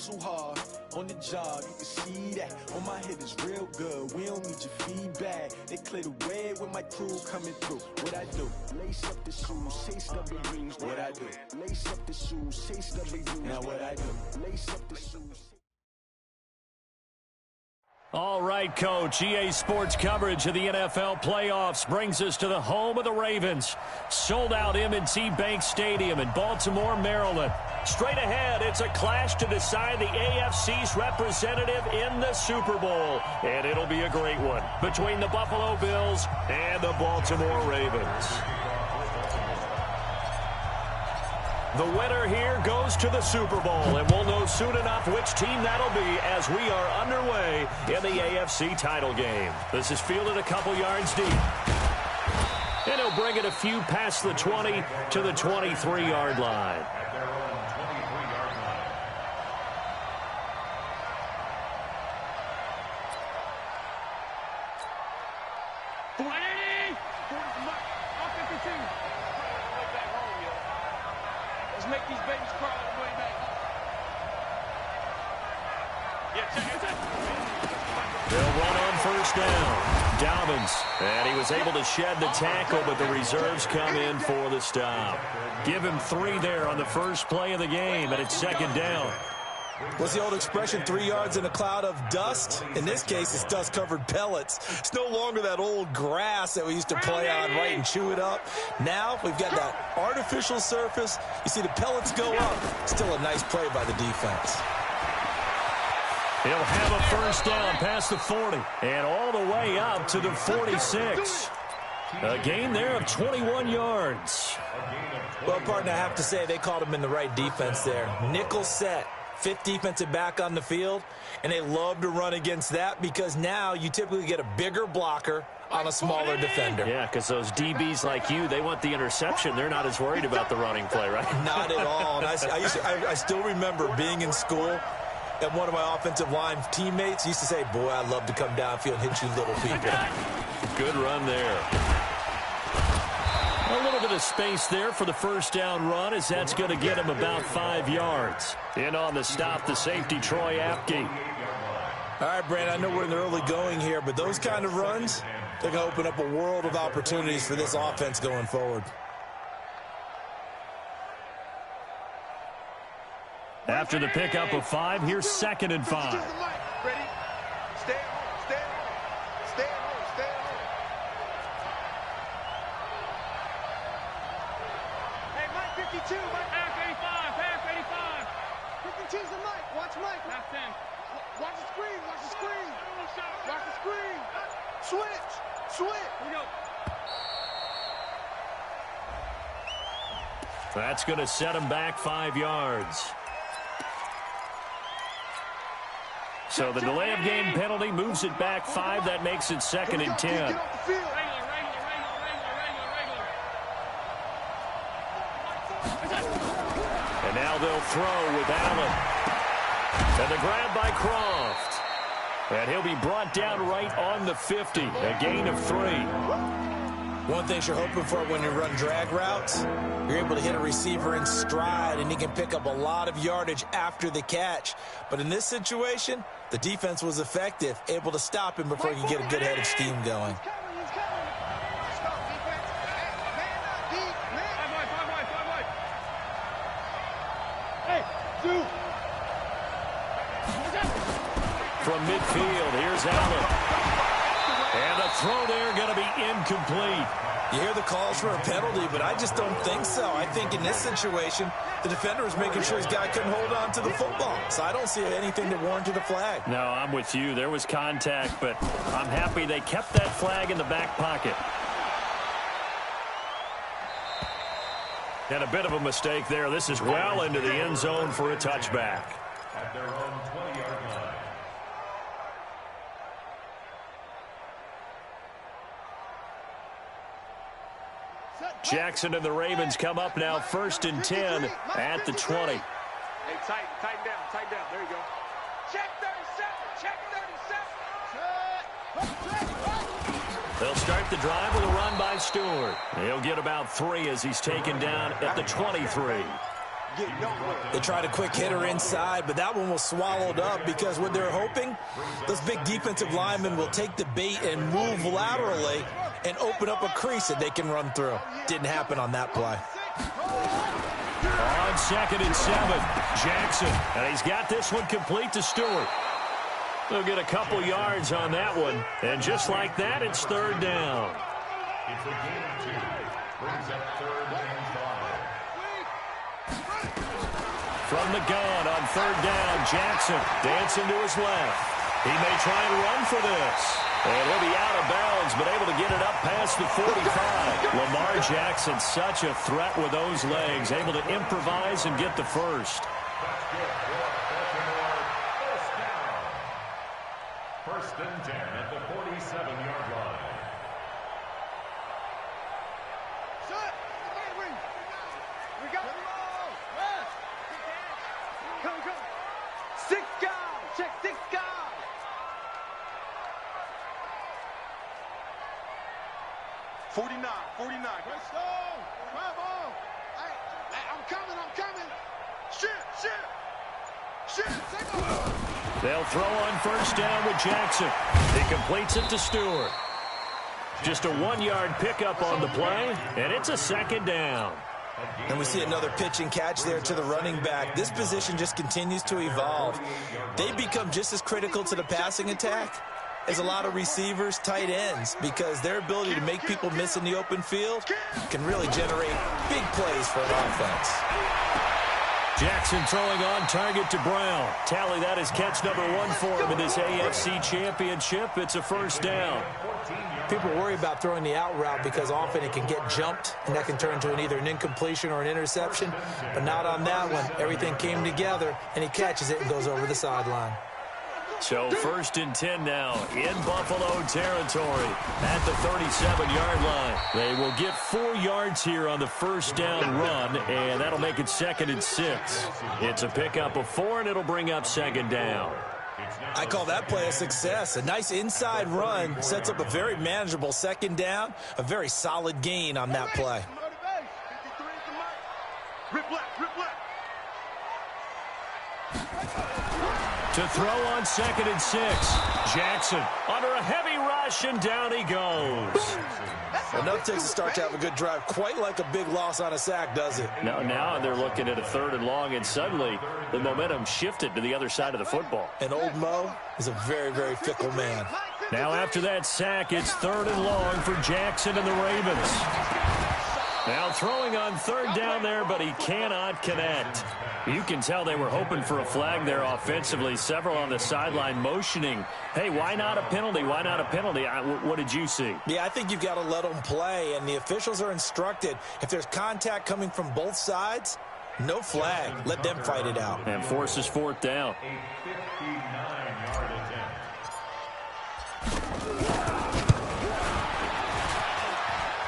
hustle hard on the job, you can see that. On my head is real good, we don't need your feedback. They clear the way with my crew coming through. What I do? Lace up the shoes, chase W's. What I do? Lace up the shoes, chase W's. Now what I do? Lace up the shoes. All right, Coach. EA Sports coverage of the NFL playoffs brings us to the home of the Ravens. Sold-out M&T Bank Stadium in Baltimore, Maryland. Straight ahead, it's a clash to decide the AFC's representative in the Super Bowl. And it'll be a great one between the Buffalo Bills and the Baltimore Ravens. The winner here goes to the Super Bowl, and we'll know soon enough which team that'll be as we are underway in the AFC title game. This is fielded a couple yards deep. And he'll bring it a few past the 20 to the 23-yard line. Make these babies cry on the way back. They'll run on first down. Dobbins, and he was able to shed the tackle, but the reserves come in for the stop. Give him 3 there on the first play of the game, and it's second down. What's the old expression, 3 yards in a cloud of dust? In this case, it's dust-covered pellets. It's no longer that old grass that we used to play on, right, and chew it up. Now we've got that artificial surface. You see the pellets go up. Still a nice play by the defense. He'll have a first down past the 40 and all the way up to the 46. A gain there of 21 yards. Well, partner, I have to say they called him in the right defense there. Nickel set. 5th defensive back on the field, and they love to run against that because now you typically get a bigger blocker on a smaller defender. Yeah, because those DBs like you, they want the interception. They're not as worried about the running play, right? Not at all. And I still remember being in school, and one of my offensive line teammates used to say, boy, I'd love to come downfield and hit you little people. Good run there. A little bit of space there for the first down run, as that's going to get him about 5 yards. In on the stop, the safety, Troy Apke. All right, Brandon, I know we're in the early going here, but those kind of runs, they're going to open up a world of opportunities for this offense going forward. After the pickup of 5, here's 2nd and 5. Ready? Stay at home, stay at home. Stay at home, stay at home. Hey, Mike 52, Mike. Pass 85, pass 85. 52's the Mike. Watch Mike. Pass 10. Watch the screen, watch the screen. Watch the screen. Switch, switch. Here we go. That's going to set him back 5 yards. So the delay of game penalty moves it back 5. That makes it 2nd and 10. And now they'll throw with Allen. And the grab by Croft. And he'll be brought down right on the 50. A gain of 3. One thing you're hoping for when you run drag routes, you're able to hit a receiver in stride, and he can pick up a lot of yardage after the catch. But in this situation, the defense was effective, able to stop him before he could get a good head of steam going. From midfield, here's Allen. And the throw there going to be incomplete. You hear the calls for a penalty, but I just don't think so. I think in this situation, the defender was making sure his guy couldn't hold on to the football. So I don't see anything that warranted a flag. No, I'm with you. There was contact, but I'm happy they kept that flag in the back pocket. And a bit of a mistake there. This is well into the end zone for a touchback. At their own 20-yard line. Jackson and the Ravens come up now 1st and 10 at the 20. Hey, tighten down. There you go. Check 37. They'll start the drive with a run by Stewart. He'll get about 3 as he's taken down at the 23. get nowhere. They tried a quick hitter inside, but that one was swallowed up because what they're hoping, those big defensive linemen will take the bait and move laterally and open up a crease that they can run through. Didn't happen on that play. On 2nd and 7, Jackson. And he's got this one complete to Stewart. They'll get a couple yards on that one. And just like that, it's 3rd down. It's a gain of 2. Brings up 3rd and 5. From the gun on 3rd down, Jackson dancing to his left. He may try and run for this. And he'll be out of bounds, but able to get it up past the 45. Lamar Jackson, such a threat with those legs, able to improvise and get the first. First and 10 at the 47-yard line. We got the ball. Come. 6 guys. Check 6 guys. 49. Great stone. Bravo. Hey, I'm coming. Shit. Take over. They'll throw on 1st down with Jackson. He completes it to Stewart. Just a 1-yard pickup on the play, and it's a 2nd down. And we see another pitch and catch there to the running back. This position just continues to evolve. They become just as critical to the passing attack as a lot of receivers, tight ends, because their ability to make people miss in the open field can really generate big plays for an offense. Jackson throwing on target to Brown. Tally, that is catch number 1 for him in this AFC Championship. It's a 1st down. People worry about throwing the out route because often it can get jumped, and that can turn into either an incompletion or an interception. But not on that one. Everything came together, and he catches it and goes over the sideline. So 1st and 10 now in Buffalo territory at the 37-yard line. They will get 4 yards here on the 1st down run, and that'll make it 2nd and 6. It's a pickup of 4, and it'll bring up 2nd down. I call that play a success. A nice inside run sets up a very manageable 2nd down, a very solid gain on that play. Rip left. To throw on 2nd and 6. Jackson under a heavy rush, and down he goes. Enough takes a start to have a good drive. Quite like a big loss on a sack, does it? Now they're looking at a 3rd and long, and suddenly the momentum shifted to the other side of the football. And old Mo is a very, very fickle man. Now after that sack, it's 3rd and long for Jackson and the Ravens. Now throwing on 3rd down there, but he cannot connect. You can tell they were hoping for a flag there offensively. Several on the sideline motioning, hey, why not a penalty? Why not a penalty? What did you see? Yeah, I think you've got to let them play, and the officials are instructed. If there's contact coming from both sides, no flag. Let them fight it out. And forces 4th down. A 59-yard attempt.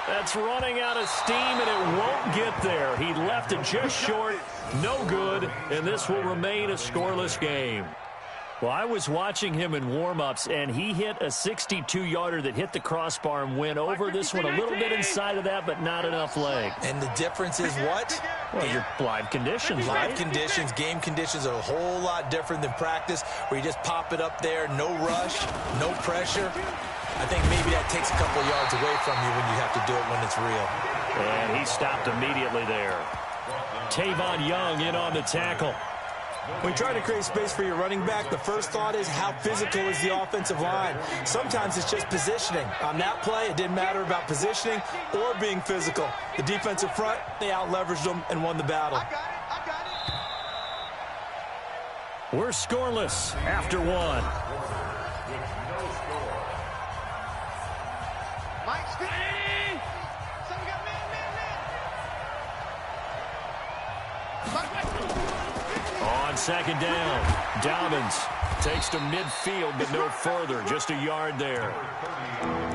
That's running out of steam, and it won't get there. He left it just short. No good, and this will remain a scoreless game. Well, I was watching him in warm-ups, and he hit a 62-yarder that hit the crossbar and went over this one a little bit inside of that, but not enough leg. And the difference is what? Well, your live conditions, Live right? conditions, game conditions are a whole lot different than practice, where you just pop it up there, no rush, no pressure. I think maybe that takes a couple yards away from you when you have to do it when it's real. And he stopped immediately there. Tavon Young in on the tackle. When you try to create space for your running back, the first thought is how physical is the offensive line. Sometimes it's just positioning. On that play, it didn't matter about positioning or being physical. The defensive front, they out-leveraged them and won the battle. I got it. We're scoreless after 1. Mike, speed. So we got man. On 2nd down, Dobbins takes to midfield, but no further. Just a yard there.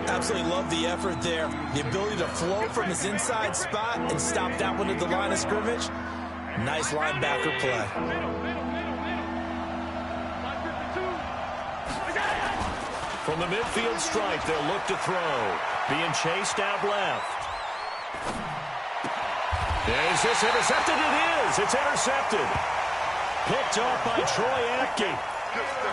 Absolutely love the effort there. The ability to flow from his inside spot and stop that one at the line of scrimmage. Nice linebacker play. From the midfield stripe, they'll look to throw. Being chased out left. Is this intercepted? It is. It's intercepted. Picked off by Troy Apke.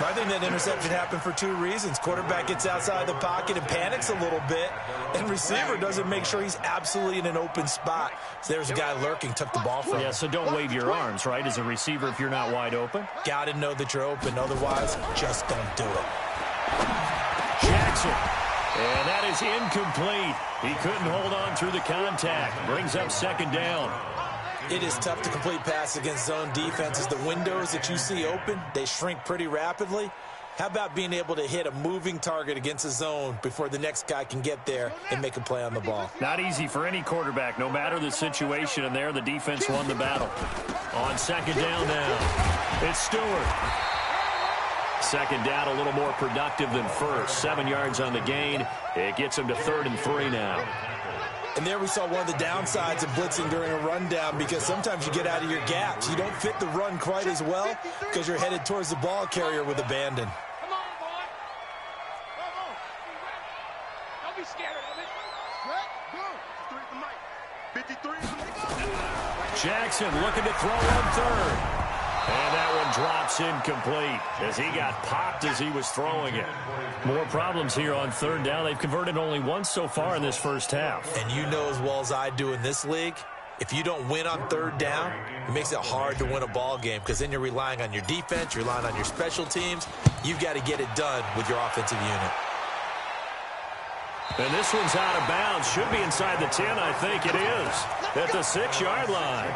I think that interception happened for two reasons. Quarterback gets outside the pocket and panics a little bit, and receiver doesn't make sure he's absolutely in an open spot. So there's a guy lurking, took the ball from him. Yeah, so don't wave your arms, right, as a receiver if you're not wide open. Got to know that you're open. Otherwise, just don't do it. Jackson. And that is incomplete. He couldn't hold on through the contact. Brings up second down. It is tough to complete passes against zone defenses. The windows that you see open, they shrink pretty rapidly. How about being able to hit a moving target against a zone before the next guy can get there and make a play on the ball? Not easy for any quarterback, no matter the situation. And there, the defense won the battle. On second down now, it's Stewart. Second down, a little more productive than first. 7 yards on the gain. It gets him to 3rd and 3 now. And there we saw one of the downsides of blitzing during a rundown, because sometimes you get out of your gaps. You don't fit the run quite as well because you're headed towards the ball carrier with abandon. Come on, boy. Come on. Don't be scared of it. Right? Go. 53. Jackson looking to throw on third. And that one drops incomplete as he got popped as he was throwing it. More problems here on third down. They've converted only once so far in this first half. And you know as well as I do in this league, if you don't win on third down, it makes it hard to win a ball game, because then you're relying on your defense, you're relying on your special teams. You've got to get it done with your offensive unit. And this one's out of bounds. Should be inside the 10, I think it is. At the 6-yard line.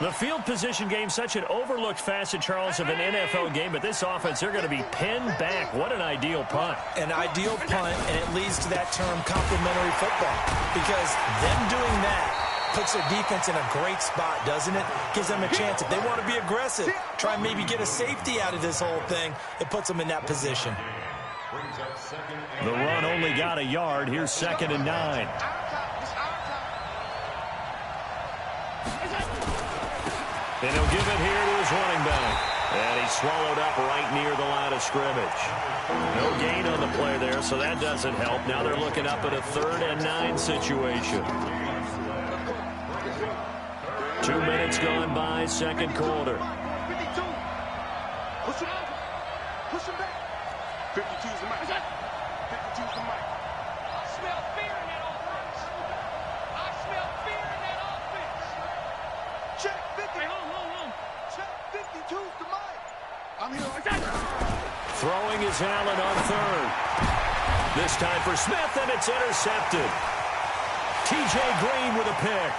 The field position game, such an overlooked facet, Charles, of an NFL game, but this offense, they're going to be pinned back. What an ideal punt. An ideal punt, and it leads to that term complementary football, because them doing that puts their defense in a great spot, doesn't it? Gives them a chance. If they want to be aggressive, try and maybe get a safety out of this whole thing, it puts them in that position. The run only got a yard. Here's 2nd and 9. And he'll give it here to his running back. And he's swallowed up right near the line of scrimmage. No gain on the play there, so that doesn't help. Now they're looking up at a 3rd and 9 situation. 2 minutes gone by, second quarter. 52. Push him over. Push him back. 52's the mic. 52's the mic. I smell fear in that offense. I smell fear in that offense. Check 50. Hey, hold. Check 52's the mic. I'm here like that. Throwing is Allen on third. This time for Smith, and it's intercepted. T.J. Green with a pick.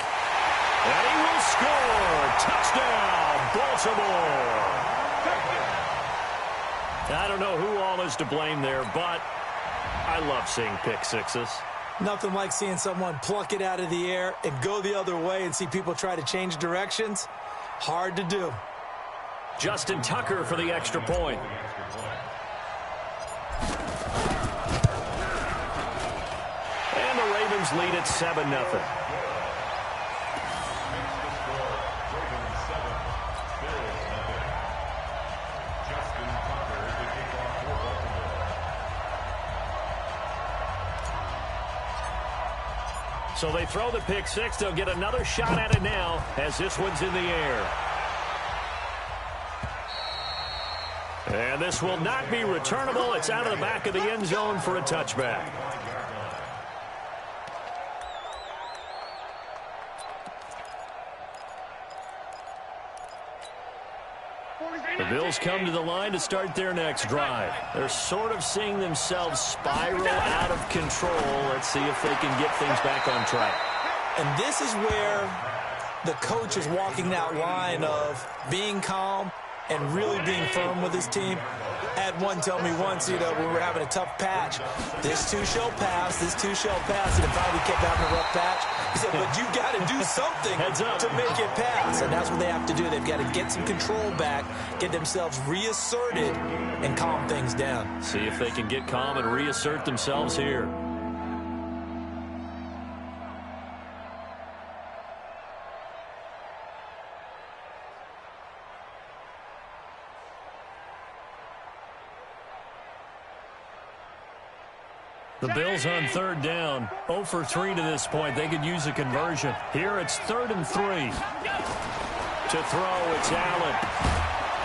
And he will score. Touchdown, Baltimore. I don't know who all is to blame there, but I love seeing pick sixes. Nothing like seeing someone pluck it out of the air and go the other way and see people try to change directions. Hard to do. Justin Tucker for the extra point. And the Ravens lead at 7-0. So they throw the pick six. They'll get another shot at it now as this one's in the air. And this will not be returnable. It's out of the back of the end zone for a touchback. The Bills come to the line to start their next drive. They're sort of seeing themselves spiral out of control. Let's see if they can get things back on track. And this is where the coach is walking that line of being calm and really being firm with his team. I had one tell me once, when we were having a tough patch, this too shall pass, this too shall pass, and if I kept having a rough patch, he said, but you got to do something to make it pass, and that's what they have to do. They've got to get some control back, get themselves reasserted, and calm things down. See if they can get calm and reassert themselves here. The Bills on third down. 0 for 3 to this point. They could use a conversion. Here it's 3rd and 3. To throw, it's Allen.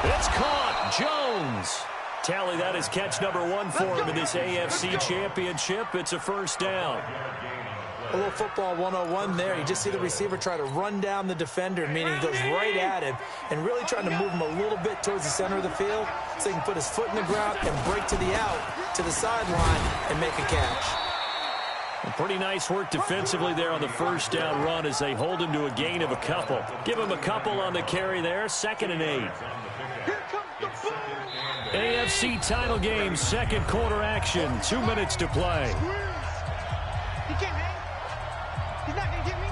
It's caught. Jones. Tally, that is catch number 1 for him in this AFC Championship. It's a first down. A little football 101 there. You just see the receiver try to run down the defender, meaning he goes right at him and really trying to move him a little bit towards the center of the field so he can put his foot in the ground and break to the out, to the sideline, and make a catch. Pretty nice work defensively there on the first down run as they hold him to a gain of a couple. Give him a couple on the carry there, 2nd and 8. AFC title game, second quarter action, 2 minutes to play. He can't hang. He's not going to get me.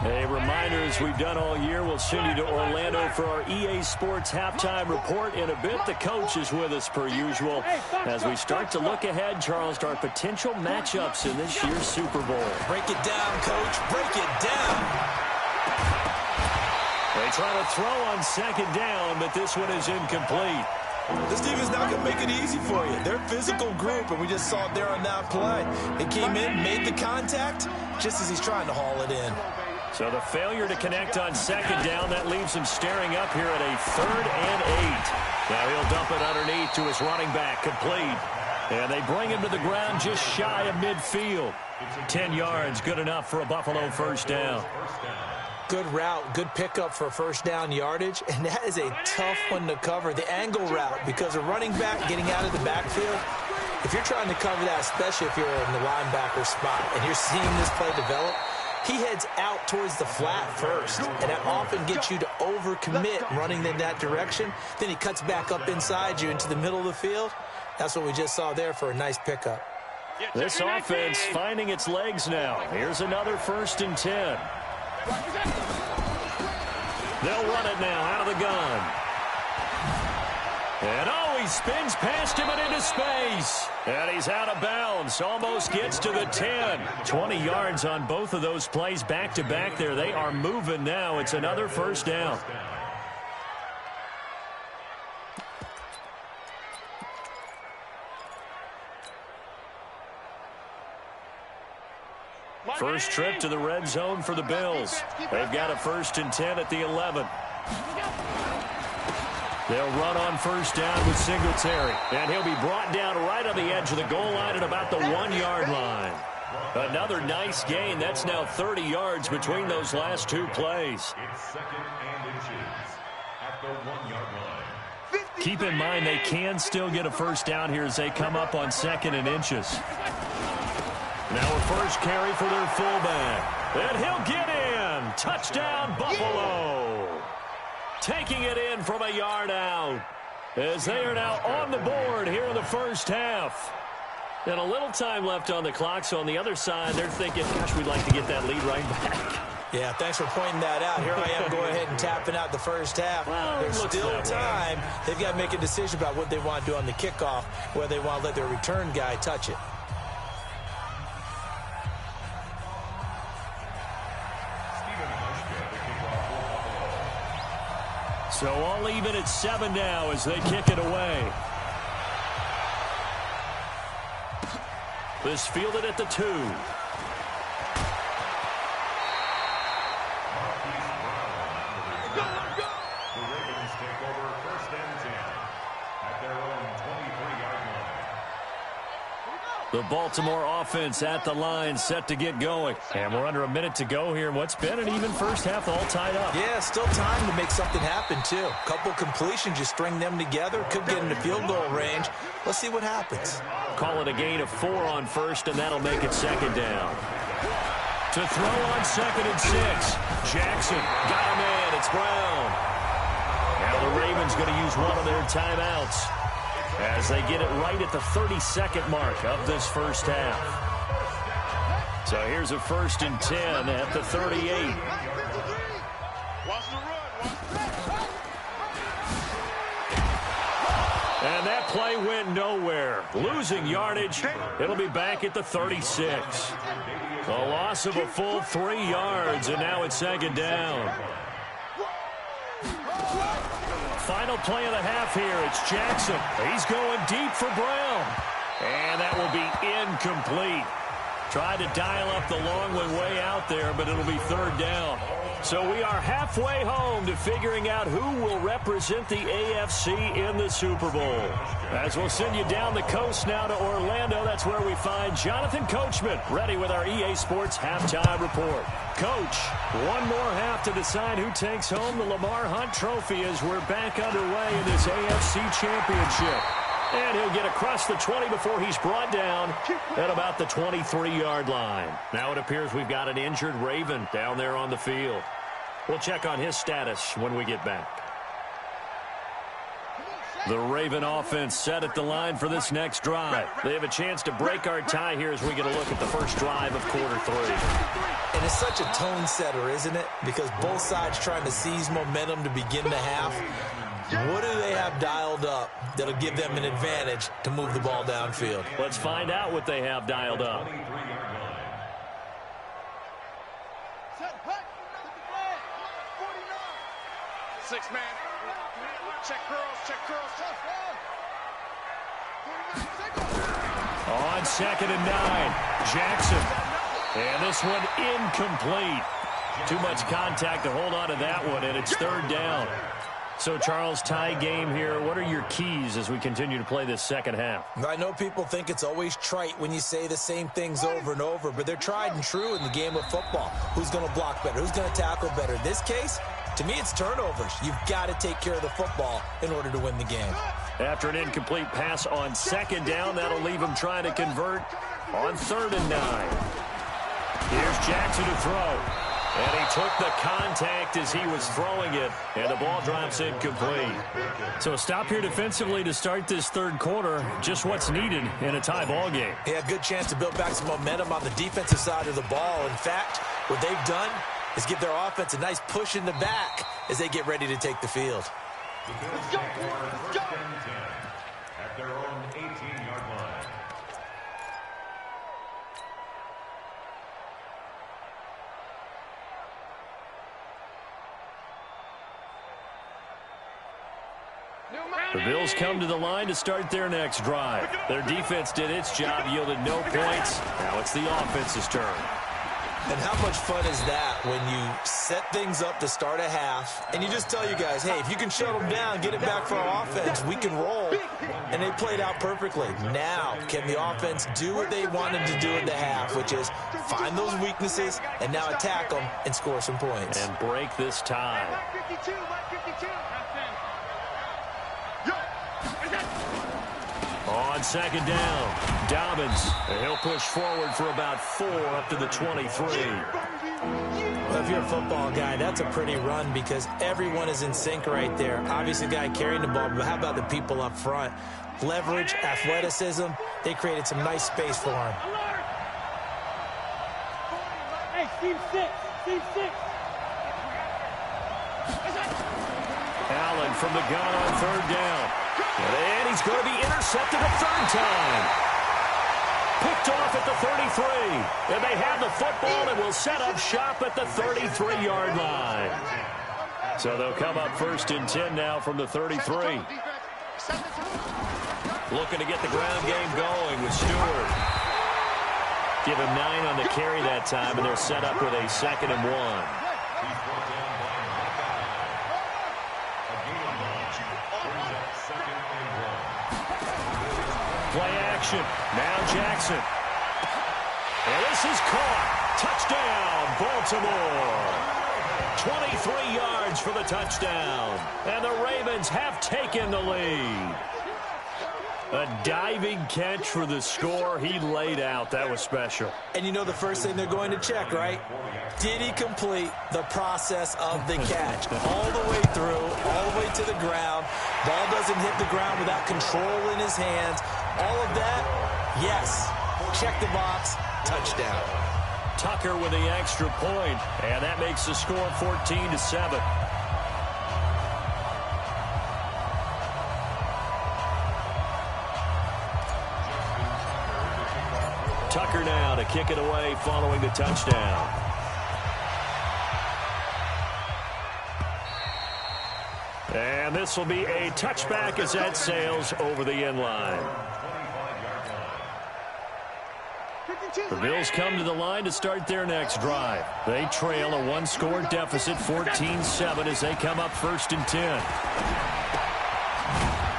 A reminder, as we've done all year, we'll send you to Orlando for our EA Sports halftime report in a bit. The coach is with us per usual as we start to look ahead, Charles, to our potential matchups in this year's Super Bowl. Break it down, Coach. Break it down. They try to throw on 2nd down, but this one is incomplete. This team is not going to make it easy for you. They're a physical group, and we just saw it there on that play. They came in, made the contact, just as he's trying to haul it in. So the failure to connect on 2nd down, that leaves him staring up here at a 3rd and 8. Now he'll dump it underneath to his running back, complete. And they bring him to the ground just shy of midfield. 10 yards, good enough for a Buffalo first down. Good route, good pickup for first down yardage, and that is a tough one to cover. The angle route, because a running back getting out of the backfield, if you're trying to cover that, especially if you're in the linebacker spot and you're seeing this play develop, he heads out towards the flat first, and that often gets you to overcommit running in that direction. Then he cuts back up inside you into the middle of the field. That's what we just saw there for a nice pickup. This offense finding its legs now. Here's another 1st and 10. They'll run it now out of the gun. And he spins past him and into space. And he's out of bounds. Almost gets to the 10. 20 yards on both of those plays back-to-back there. They are moving now. It's another first down. First trip to the red zone for the Bills. They've got a 1st and 10 at the 11. They'll run on first down with Singletary. And he'll be brought down right on the edge of the goal line at about the 1-yard line. Another nice gain. That's now 30 yards between those last 2 plays. It's 2nd and inches at the 1-yard line. Keep in mind they can still get a first down here as they come up on 2nd and inches. Now a first carry for their fullback. And he'll get in. Touchdown, Buffalo. Taking it in from a yard out as they are now on the board here in the first half. And a little time left on the clock, so on the other side, they're thinking, gosh, we'd like to get that lead right back. Yeah, thanks for pointing that out. Here I am going ahead and tapping out the first half. Well, there's still time. They've got to make a decision about what they want to do on the kickoff, whether they want to let their return guy touch it. So all even at 7 now as they kick it away. This fielded at the 2. The Ravens take over 1st and 10 at their own 23-yard line. The Baltimore offense at the line, set to get going. And we're under a minute to go here. What's been an even first half, all tied up. Yeah, still time to make something happen, too. Couple completions, you string them together. Could get into field goal range. Let's see what happens. Call it a gain of 4 on first, and that'll make it 2nd down. To throw on 2nd and 6. Jackson got him in. It's Brown. Now the Ravens going to use one of their timeouts as they get it right at the 32nd mark of this first half. So here's a 1st and 10 at the 38. And that play went nowhere. Losing yardage. It'll be back at the 36. A loss of a full 3 yards, and now it's 2nd down. final play of the half here. It's Jackson. He's going deep for Brown. And that will be incomplete. Tried to dial up the long way out there, but it'll be third down. So we are halfway home to figuring out who will represent the AFC in the Super Bowl. As we'll send you down the coast now to Orlando, that's where we find Jonathan Coachman, ready with our EA Sports halftime report. Coach, one more half to decide who takes home the Lamar Hunt Trophy as we're back underway in this AFC Championship. And he'll get across the 20 before he's brought down at about the 23-yard line. Now it appears we've got an injured Raven down there on the field. We'll check on his status when we get back. The Raven offense set at the line for this next drive. They have a chance to break our tie here as we get a look at the first drive of quarter 3. And it's such a tone setter, isn't it? Because both sides trying to seize momentum to begin the half. What do they have dialed up that'll give them an advantage to move the ball downfield? Let's find out what they have dialed up. Six man. Check girls, check girls. On 2nd and 9, Jackson. And this one incomplete. Too much contact to hold on to that one, and it's third down. So, Charles, tie game here. What are your keys as we continue to play this second half? I know people think it's always trite when you say the same things over and over, but they're tried and true in the game of football. Who's going to block better? Who's going to tackle better? In this case, to me, it's turnovers. You've got to take care of the football in order to win the game. After an incomplete pass on 2nd down, that'll leave him trying to convert on 3rd and 9. Here's Jackson to throw. And he took the contact as he was throwing it, and the ball drops incomplete. So a stop here defensively to start this third quarter, just what's needed in a tie ball game. Yeah, good chance to build back some momentum on the defensive side of the ball. In fact, what they've done is give their offense a nice push in the back as they get ready to take the field. Let's go, let's go. At their own 18-yard line. The Bills come to the line to start their next drive. Their defense did its job, yielded no points. Now it's the offense's turn. And how much fun is that when you set things up to start a half and you just tell you guys, hey, if you can shut them down, get it back for our offense, we can roll. And they played out perfectly. Now, can the offense do what they wanted to do in the half, which is find those weaknesses and now attack them and score some points. And break this tie. On 2nd down, Dobbins. And he'll push forward for about 4 up to the 23. Well, if you're a football guy, that's a pretty run because everyone is in sync right there. Obviously, the guy carrying the ball, but how about the people up front? Leverage, athleticism, they created some nice space for him. Hey, Steve 6, Steve 6. Allen from the gun on 3rd down. And he's going to be intercepted a 3rd time. Picked off at the 33. And they have the football and will set up shop at the 33-yard line. So they'll come up 1st and 10 now from the 33. Looking to get the ground game going with Stewart. Give him 9 on the carry that time, and they're set up with a 2nd and 1. Play action. Now Jackson. And this is caught. Touchdown, Baltimore. 23 yards for the touchdown. And the Ravens have taken the lead. A diving catch for the score. He laid out. That was special. And you know the first thing they're going to check, right? Did he complete the process of the catch? All the way through, all the way to the ground. Ball doesn't hit the ground without control in his hands. All of that, yes. Check the box, touchdown. Tucker with the extra point, and that makes the score 14-7. Tucker now to kick it away following the touchdown. And And this will be a touchback as that sails over the end line. The Bills come to the line to start their next drive. They trail a one-score deficit, 14-7, as they come up 1st and 10.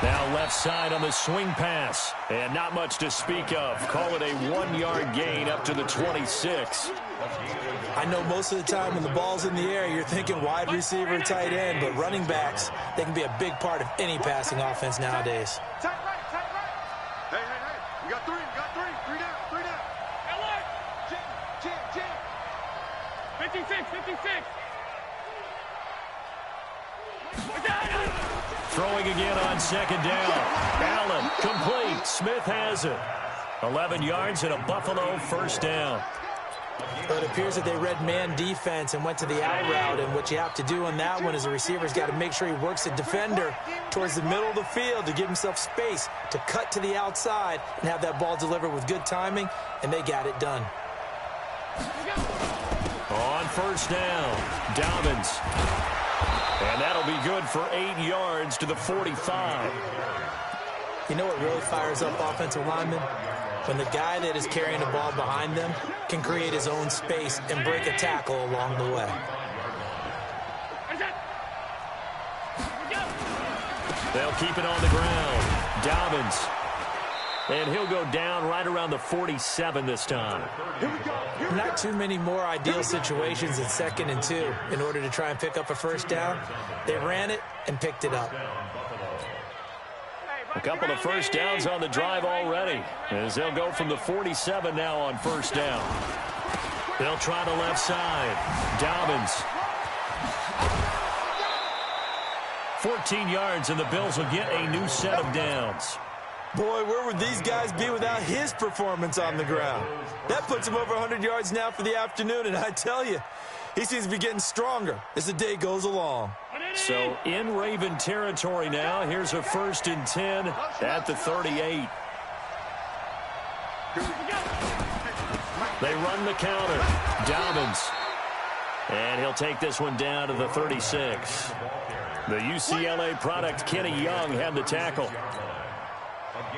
Now left side on the swing pass. And not much to speak of. Call it a 1-yard gain up to the 26. I know most of the time when the ball's in the air, you're thinking wide receiver, tight end, but running backs, they can be a big part of any passing offense nowadays. Tight right, tight right. Hey, hey, hey. We got three. Three down, three down. LA. Jam. 56. Throwing again on 2nd down. Allen, complete. Smith has it. 11 yards and a Buffalo 1st down. But it appears that they read man defense and went to the out route, and what you have to do on that one is the receiver's got to make sure he works the defender towards the middle of the field to give himself space to cut to the outside and have that ball delivered with good timing, and they got it done. On 1st down, Dobbins. And that'll be good for 8 yards to the 45. You know what really fires up offensive linemen? When the guy that is carrying the ball behind them can create his own space and break a tackle along the way. They'll keep it on the ground. Dobbins. And he'll go down right around the 47 this time. Not too many more ideal situations in 2nd and 2 in order to try and pick up a 1st down. They ran it and picked it up. A couple of 1st downs on the drive already, as they'll go from the 47 now on 1st down. They'll try the left side. Dobbins. 14 yards, and the Bills will get a new set of downs. Boy, where would these guys be without his performance on the ground? That puts him over 100 yards now for the afternoon, and I tell you, he seems to be getting stronger as the day goes along. So in Raven territory now. Here's a 1st and 10 at the 38. They run the counter. Dobbins. And he'll take this one down to the 36. The UCLA product, Kenny Young, had the tackle.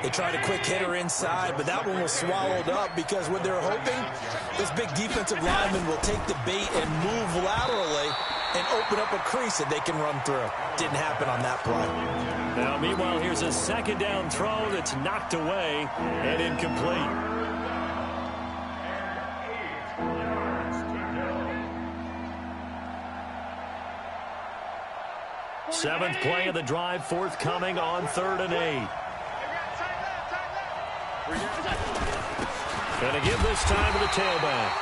They tried a quick hitter inside, but that one was swallowed up because what they're hoping, this big defensive lineman will take the bait and move laterally and open up a crease that they can run through. Didn't happen on that play. Now, meanwhile, here's a 2nd down throw that's knocked away and incomplete. Seventh play of the drive, forthcoming on 3rd and 8. Going to give this time to the tailback.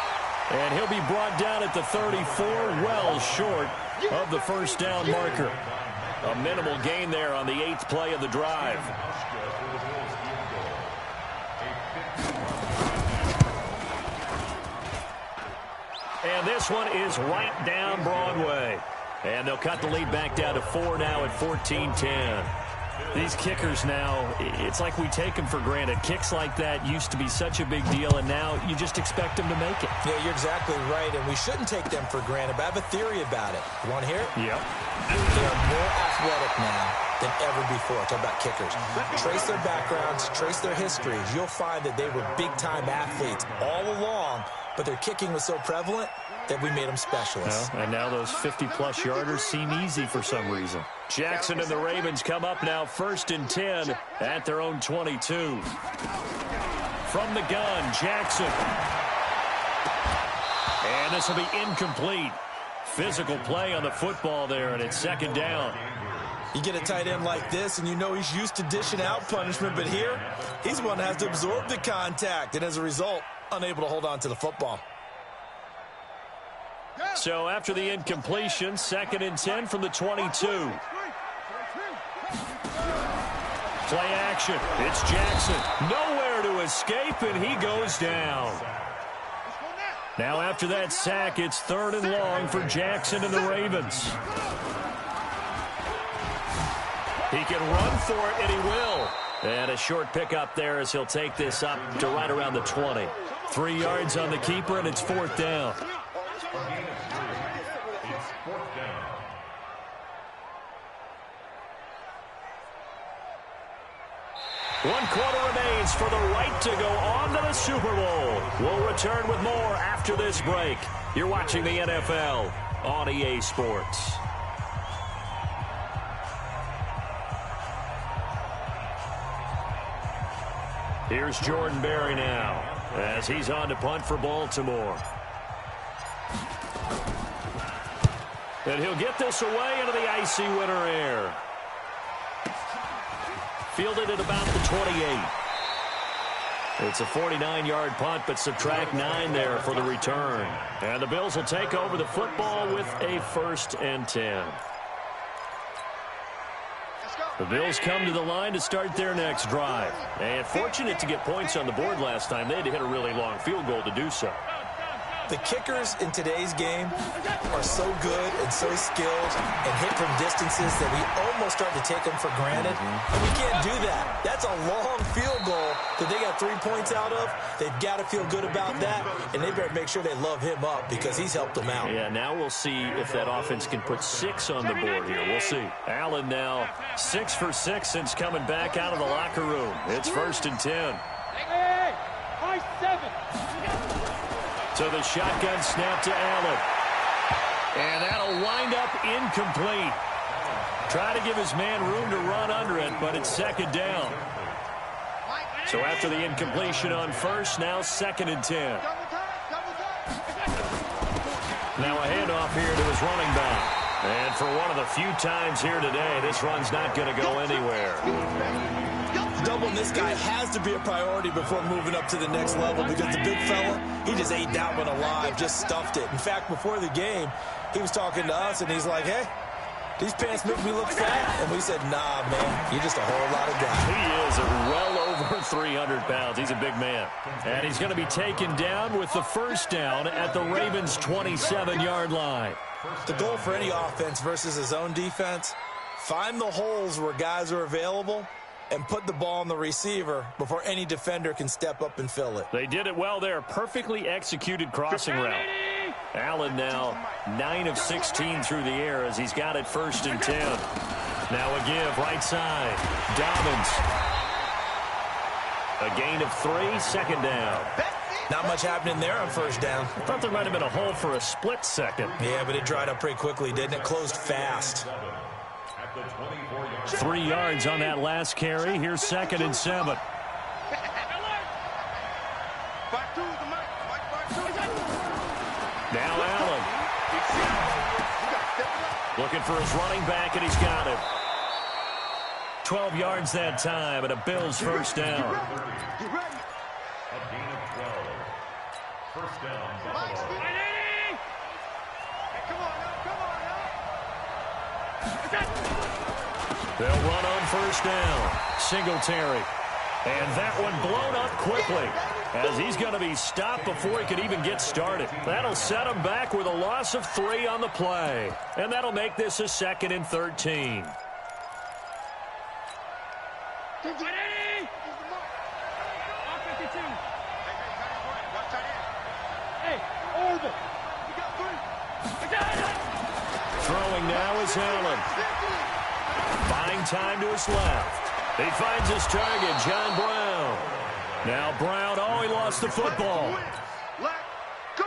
And he'll be brought down at the 34, well short of the 1st down marker. A minimal gain there on the 8th play of the drive. And this one is right down Broadway. And they'll cut the lead back down to 4 now at 14-10. These kickers now, it's like we take them for granted. Kicks like that used to be such a big deal, and now you just expect them to make it. Yeah, you're exactly right, and we shouldn't take them for granted, but I have a theory about it. You want to hear it? Yep. They are more athletic now than ever before. Talk about kickers. Trace their backgrounds, trace their histories. You'll find that they were big-time athletes all along, but their kicking was so prevalent that we made them specialists. Well, and now those 50-plus yarders seem easy for some reason. Jackson and the Ravens come up now 1st and 10 at their own 22. From the gun, Jackson. And this will be incomplete. Physical play on the football there, and it's 2nd down. You get a tight end like this, and you know he's used to dishing out punishment, but here, he's one that has to absorb the contact, and as a result, unable to hold on to the football. So after the incompletion, 2nd and 10 from the 22. Play action. It's Jackson. Nowhere to escape, and he goes down. Now after that sack, it's 3rd and long for Jackson and the Ravens. He can run for it, and he will. And a short pickup there as he'll take this up to right around the 20. 3 yards on the keeper, and it's 4th down. 1 quarter remains for the right to go on to the Super Bowl. We'll return with more after this break. You're watching the NFL on EA Sports. Here's Jordan Berry now as he's on to punt for Baltimore. And he'll get this away into the icy winter air. Fielded at about the 28. It's a 49-yard punt, but subtract 9 there for the return. And the Bills will take over the football with a 1st and 10. The Bills come to the line to start their next drive. And fortunate to get points on the board last time. They had to hit a really long field goal to do so. The kickers in today's game are so good and so skilled and hit from distances that we almost start to take them for granted. And we can't do that. That's a long field goal that they got 3 points out of. They've got to feel good about that, and they better make sure they love him up because he's helped them out. Yeah, now we'll see if that offense can put 6 on the board here. We'll see. Allen now 6 for 6 since coming back out of the locker room. It's 1st and 10. Hey, high 7. So the shotgun snap to Allen. And that'll wind up incomplete. Try to give his man room to run under it, but it's 2nd down. So after the incompletion on 1st, now 2nd and 10. Now a handoff here to his running back. And for one of the few times here today, this run's not going to go anywhere. Doubling this guy has to be a priority before moving up to the next level because the big fella, he just ate that one alive, just stuffed it. In fact, before the game, he was talking to us, and he's like, hey, these pants make me look fat. And we said, nah, man, you're just a whole lot of guy. He is well over 300 pounds. He's a big man. And he's going to be taken down with the 1st down at the Ravens' 27-yard line. The goal for any offense versus his own defense, find the holes where guys are available and put the ball on the receiver before any defender can step up and fill it. They did it well there. Perfectly executed crossing route. Allen now 9 of 16 through the air as he's got it 1st and 10. Now a give right side. Dobbins. A gain of 3, 2nd down. Not much happening there on 1st down. I thought there might have been a hole for a split second. Yeah, but it dried up pretty quickly, didn't it? Closed fast. 3 yards on that last carry. Here's 2nd and 7. Now Allen. Looking for his running back, and he's got it. 12 yards that time, and a Bills 1st down. A gain of 12. 1st down, Buffalo. They'll run on 1st down. Singletary. And that one blown up quickly as he's going to be stopped before he could even get started. That'll set him back with a loss of 3 on the play. And that'll make this a 2nd and 13. Throwing now is Allen. Buying time to his left. He finds his target, John Brown. Now Brown, oh, he lost the football. Let go.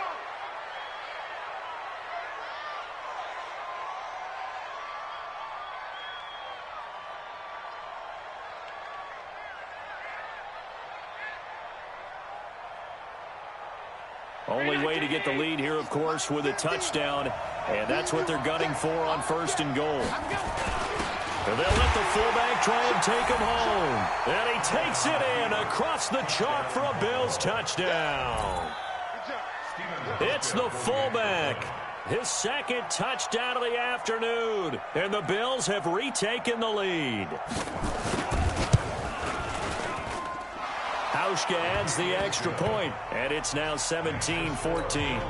Only way to get the lead here, of course, with a touchdown. And that's what they're gunning for on 1st and goal. And they'll let the fullback try and take him home. And he takes it in across the chalk for a Bills touchdown. It's the fullback. His 2nd touchdown of the afternoon. And the Bills have retaken the lead. Hauschka adds the extra point, and it's now 17-14.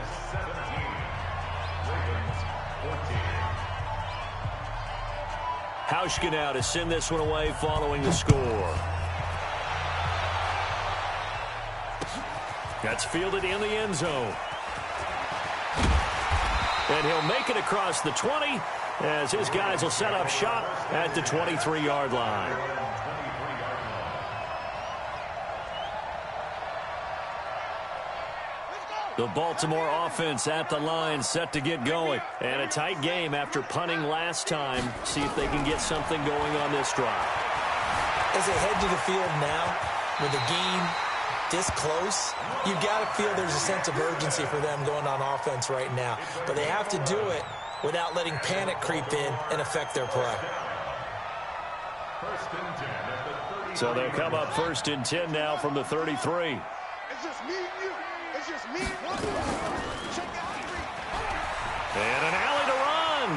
Hauschka now to send this one away following the score. That's fielded in the end zone. And he'll make it across the 20 as his guys will set up shop at the 23-yard line. The Baltimore offense at the line, set to get going. And a tight game after punting last time. See if they can get something going on this drive. As they head to the field now, with the game this close, you've got to feel there's a sense of urgency for them going on offense right now. But they have to do it without letting panic creep in and affect their play. So they'll come up 1st and 10 now from the 33. It's just me and you. It's just me and you. Check out three. And an alley to run.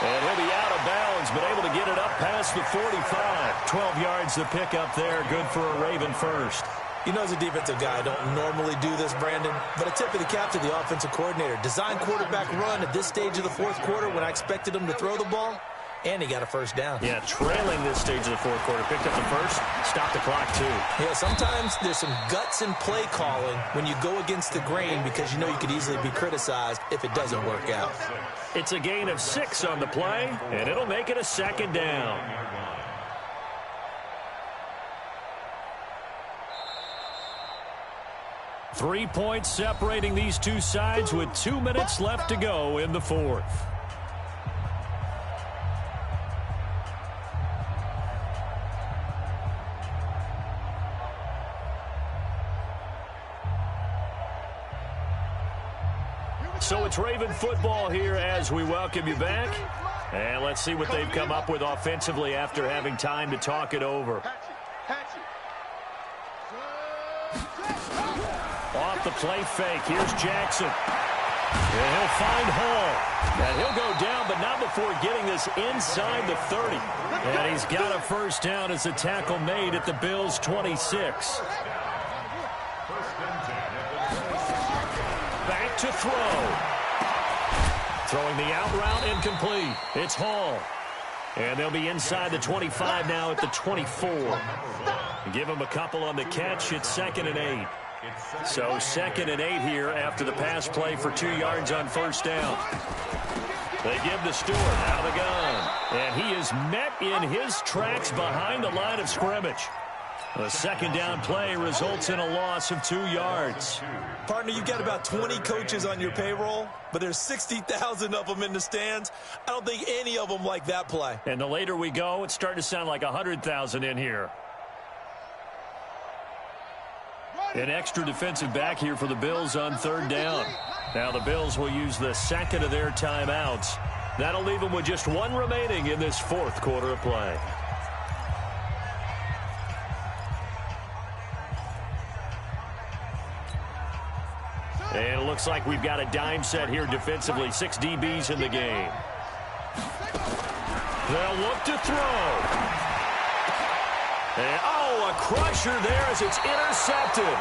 And he'll be out of bounds, but able to get it up past the 45. 12 yards to pick up there. Good for a Raven first. You know, as a defensive guy, I don't normally do this, Brandon, but a tip of the cap to the offensive coordinator. Design quarterback run at this stage of the fourth quarter when I expected him to throw the ball, and he got a first down. Yeah, trailing this stage of the fourth quarter. Picked up the first, stopped the clock, too. Yeah, sometimes there's some guts in play calling when you go against the grain because you know you could easily be criticized if it doesn't work out. It's a gain of 6 on the play, and it'll make it a 2nd down. Three points separating these two sides with 2 minutes left to go in the fourth. So it's Raven football here as we welcome you back. And let's see what they've come up with offensively after having time to talk it over. Off the play fake. Here's Jackson. And he'll find Hall. And he'll go down, but not before getting this inside the 30. And he's got a first down as a tackle made at the Bills' 26. Back to throw. Throwing the out route incomplete. It's Hall. And they'll be inside the 25 now at the 24. Give him a couple on the catch. It's 2nd and 8. So 2nd and 8 here after the pass play for 2 yards on first down. They give to Stewart out of the gun. And he is met in his tracks behind the line of scrimmage. The 2nd down play results in a loss of 2 yards. Partner, you've got about 20 coaches on your payroll, but there's 60,000 of them in the stands. I don't think any of them like that play. And the later we go, it's starting to sound like 100,000 in here. An extra defensive back here for the Bills on 3rd down. Now the Bills will use the 2nd of their timeouts. That'll leave them with just 1 remaining in this 4th quarter of play. And it looks like we've got a dime set here defensively. 6 DBs in the game. They'll look to throw. And, a crusher there as it's intercepted.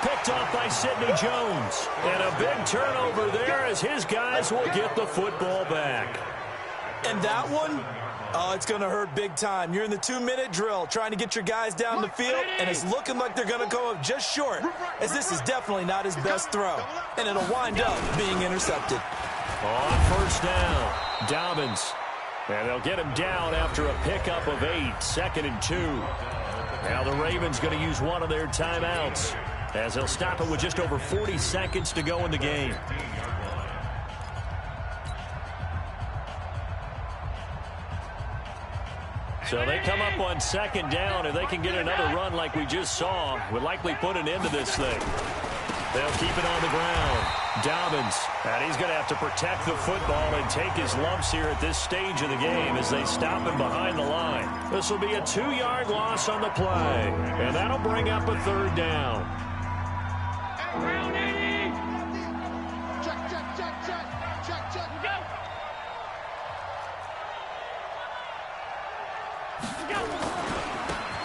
Picked off by Sidney Jones. And a big turnover there as his guys will get the football back. And that one, it's going to hurt big time. You're in the 2-minute drill trying to get your guys down the field, and it's looking like they're going to go up just short, as this is definitely not his best throw. And it'll wind up being intercepted. On first down, Dobbins. And they'll get him down after a pickup of 8, 2nd and 2. Now the Ravens going to use one of their timeouts as they'll stop it with just over 40 seconds to go in the game. So they come up on 2nd down. If they can get another run like we just saw, would likely put an end to this thing. They'll keep it on the ground. Dobbins, and he's going to have to protect the football and take his lumps here at this stage of the game as they stop him behind the line. This will be a 2-yard loss on the play, and that'll bring up a 3rd down.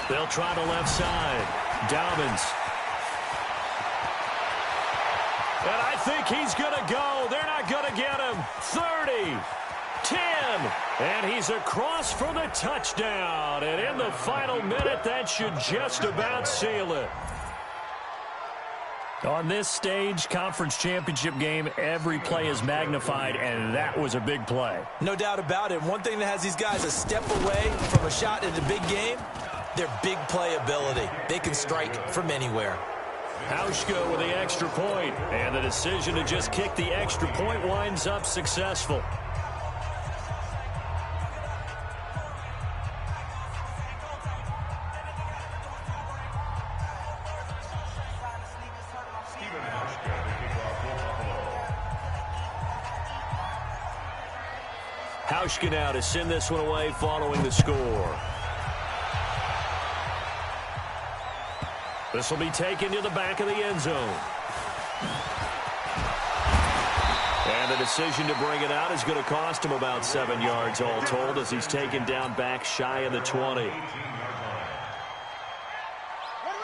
They'll try the left side. Dobbins. And I think he's going to go. They're not going to get him. 30, 10, and he's across for the touchdown. And in the final minute, that should just about seal it. On this stage, conference championship game, every play is magnified, and that was a big play. No doubt about it. One thing that has these guys a step away from a shot at the big game, their big play ability. They can strike from anywhere. Hauschka with the extra point, and the decision to just kick the extra point winds up successful. Hauschka now to send this one away following the score. This will be taken to the back of the end zone. And the decision to bring it out is going to cost him about 7 yards all told as he's taken down back shy of the 20.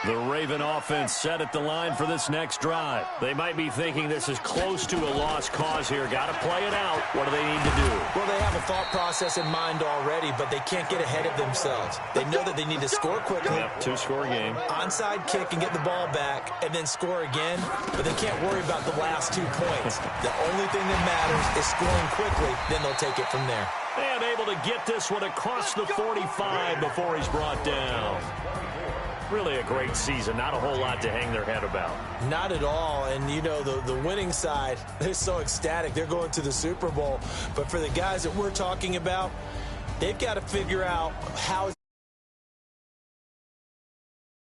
The Raven offense set at the line for this next drive. They might be thinking this is close to a lost cause here. Got to play it out. What do they need to do? Well, they have a thought process in mind already, but they can't get ahead of themselves. They know that they need to score quickly. Yep, two-score game. Onside kick and get the ball back and then score again, but they can't worry about the last 2 points. The only thing that matters is scoring quickly, then they'll take it from there. And able to get this one across the 45 before he's brought down. Really a great season. Not a whole lot to hang their head about. Not at all. And, you know, the winning side, they're so ecstatic. They're going to the Super Bowl. But for the guys that we're talking about, they've got to figure out how